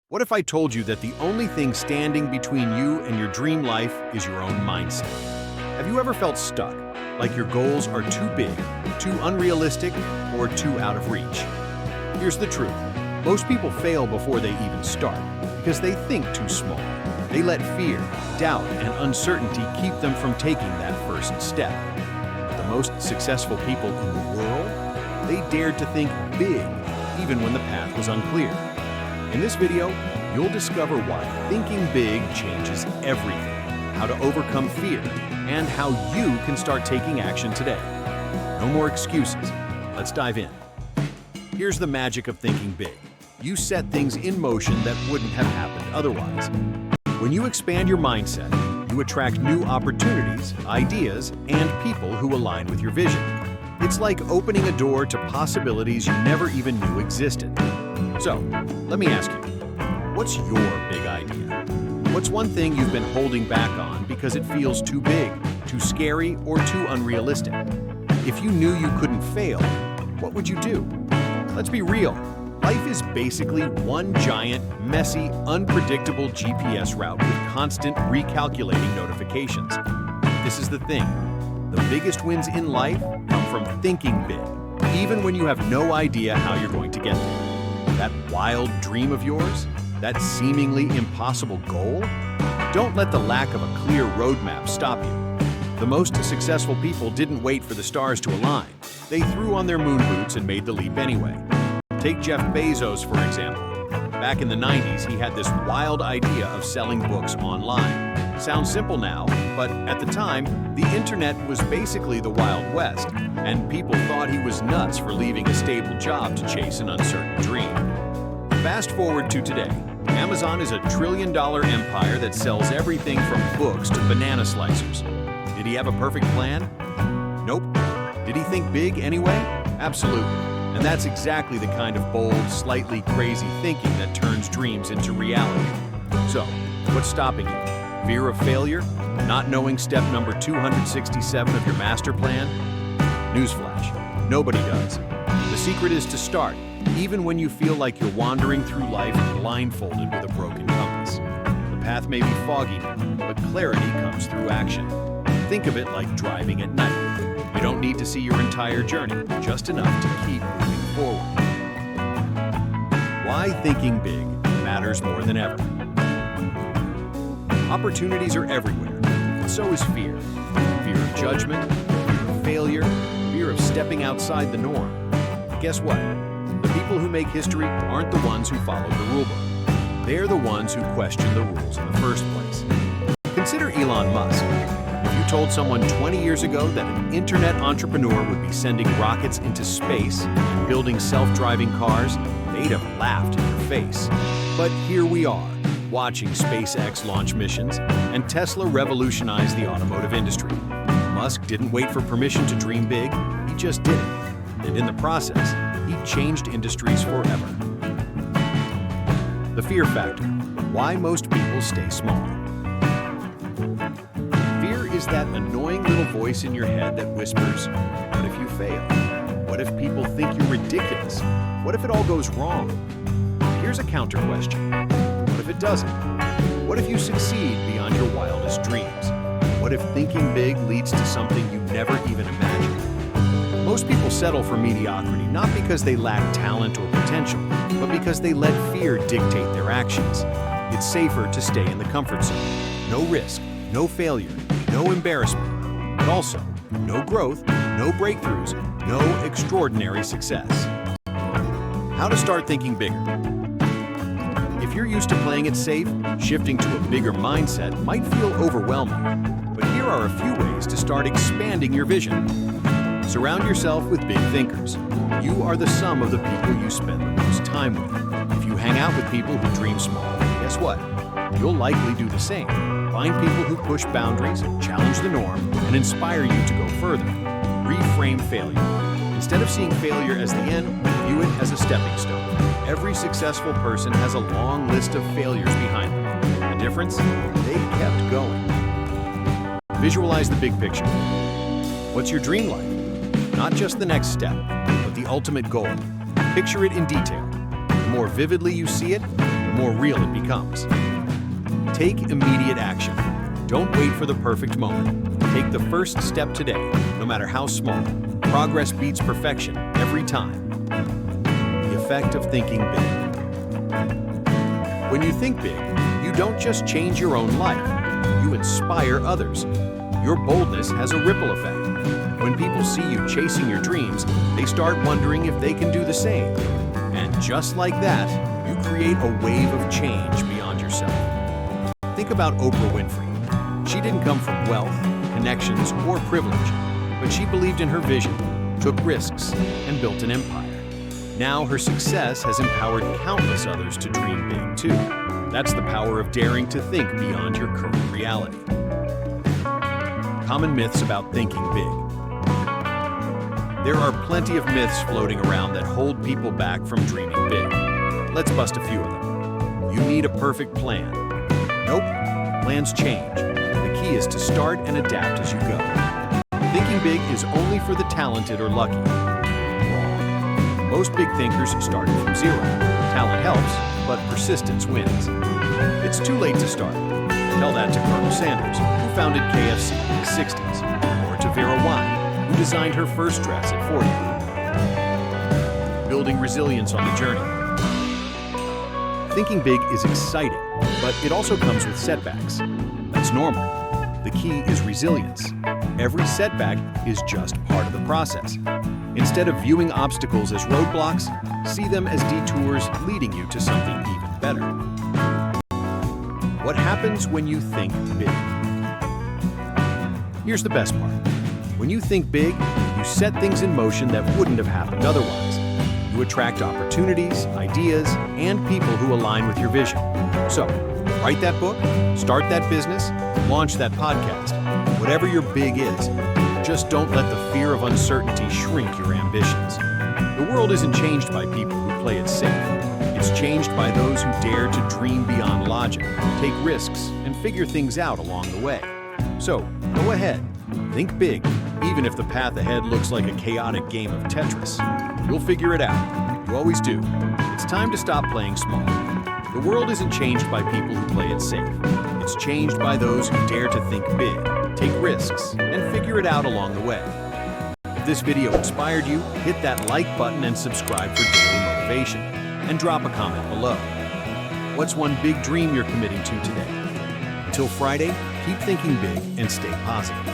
What if I told you that the only thing standing between you and your dream life is your own mindset? Have you ever felt stuck, like your goals are too big, too unrealistic, or too out of reach? Here's the truth. Most people fail before they even start because they think too small. They let fear, doubt, and uncertainty keep them from taking that first step. But the most successful people in the world, they dared to think big, even when the path was unclear. In this video, you'll discover why thinking big changes everything, how to overcome fear, and how you can start taking action today. No more excuses. Let's dive in. Here's the magic of thinking big. You set things in motion that wouldn't have happened otherwise. When you expand your mindset, you attract new opportunities, ideas, and people who align with your vision. It's like opening a door to possibilities you never even knew existed. So, let me ask you, what's your big idea? What's one thing you've been holding back on because it feels too big, too scary, or too unrealistic? If you knew you couldn't fail, what would you do? Let's be real. Life is basically one giant, messy, unpredictable GPS route with constant recalculating notifications. This is the thing. The biggest wins in life come from thinking big, even when you have no idea how you're going to get there. That wild dream of yours? That seemingly impossible goal? Don't let the lack of a clear roadmap stop you. The most successful people didn't wait for the stars to align. They threw on their moon boots and made the leap anyway. Take Jeff Bezos, for example. Back in the 90s, he had this wild idea of selling books online. Sounds simple now, but at the time, the internet was basically the Wild West, and people thought he was nuts for leaving a stable job to chase an uncertain dream. Fast forward to today. Amazon is a trillion-dollar empire that sells everything from books to banana slicers. Did he have a perfect plan? Nope. Did he think big anyway? Absolutely. And that's exactly the kind of bold, slightly crazy thinking that turns dreams into reality. So, what's stopping you? Fear of failure? Not knowing step number 267 of your master plan? Newsflash, nobody does. The secret is to start, even when you feel like you're wandering through life blindfolded with a broken compass. The path may be foggy now, but clarity comes through action. Think of it like driving at night. You don't need to see your entire journey, just enough to keep moving forward. Why thinking big matters more than ever. Opportunities are everywhere, and so is fear. Fear of judgment, fear of failure, fear of stepping outside the norm. Guess what? The people who make history aren't the ones who follow the rulebook. They're the ones who question the rules in the first place. Consider Elon Musk. If you told someone 20 years ago that an internet entrepreneur would be sending rockets into space and building self-driving cars, they'd have laughed in your face. But here we are, watching SpaceX launch missions, and Tesla revolutionize the automotive industry. Musk didn't wait for permission to dream big, he just did it. And in the process, he changed industries forever. The fear factor. Why most people stay small. Fear is that annoying little voice in your head that whispers, what if you fail? What if people think you're ridiculous? What if it all goes wrong? Here's a counter question. What if it doesn't? What if you succeed beyond your wildest dreams? What if thinking big leads to something you never even imagined? Most people settle for mediocrity not because they lack talent or potential, but because they let fear dictate their actions. It's safer to stay in the comfort zone. No risk, no failure, no embarrassment, but also no growth, no breakthroughs, no extraordinary success. How to start thinking bigger. If you're used to playing it safe, shifting to a bigger mindset might feel overwhelming. But here are a few ways to start expanding your vision. Surround yourself with big thinkers. You are the sum of the people you spend the most time with. If you hang out with people who dream small, guess what? You'll likely do the same. Find people who push boundaries, challenge the norm, and inspire you to go further. Reframe failure. Instead of seeing failure as the end, view it as a stepping stone. Every successful person has a long list of failures behind them. The difference? They kept going. Visualize the big picture. What's your dream life? Not just the next step, but the ultimate goal. Picture it in detail. The more vividly you see it, the more real it becomes. Take immediate action. Don't wait for the perfect moment. Take the first step today, no matter how small. Progress beats perfection every time. The effect of thinking big. When you think big, you don't just change your own life, you inspire others. Your boldness has a ripple effect. When people see you chasing your dreams, they start wondering if they can do the same. And just like that, you create a wave of change beyond yourself. Think about Oprah Winfrey. She didn't come from wealth, connections, or privilege, but she believed in her vision, took risks, and built an empire. Now her success has empowered countless others to dream big too. That's the power of daring to think beyond your current reality. Common myths about thinking big. There are plenty of myths floating around that hold people back from dreaming big. Let's bust a few of them. You need a perfect plan. Nope, plans change. The key is to start and adapt as you go. Thinking big is only for the talented or lucky. Wrong. Most big thinkers started from zero. Talent helps, but persistence wins. It's too late to start. Tell that to Colonel Sanders, who founded KFC in the 60s, or to Vera Wang, who designed her first dress at 40. Building resilience on the journey. Thinking big is exciting, but it also comes with setbacks. That's normal. The key is resilience. Every setback is just part of the process. Instead of viewing obstacles as roadblocks, see them as detours leading you to something even better. What happens when you think big? Here's the best part. When you think big, you set things in motion that wouldn't have happened otherwise. You attract opportunities, ideas, and people who align with your vision. So, write that book, start that business, launch that podcast. Whatever your big is, just don't let the fear of uncertainty shrink your ambitions. The world isn't changed by people who play it safe. It's changed by those who dare to dream beyond logic, take risks, and figure things out along the way. So, go ahead. Think big, even if the path ahead looks like a chaotic game of Tetris. You'll figure it out. You always do. It's time to stop playing small. The world isn't changed by people who play it safe. It's changed by those who dare to think big, take risks, and figure it out along the way. If this video inspired you, hit that like button and subscribe for daily motivation. And drop a comment below. What's one big dream you're committing to today? Until Friday, keep thinking big and stay positive.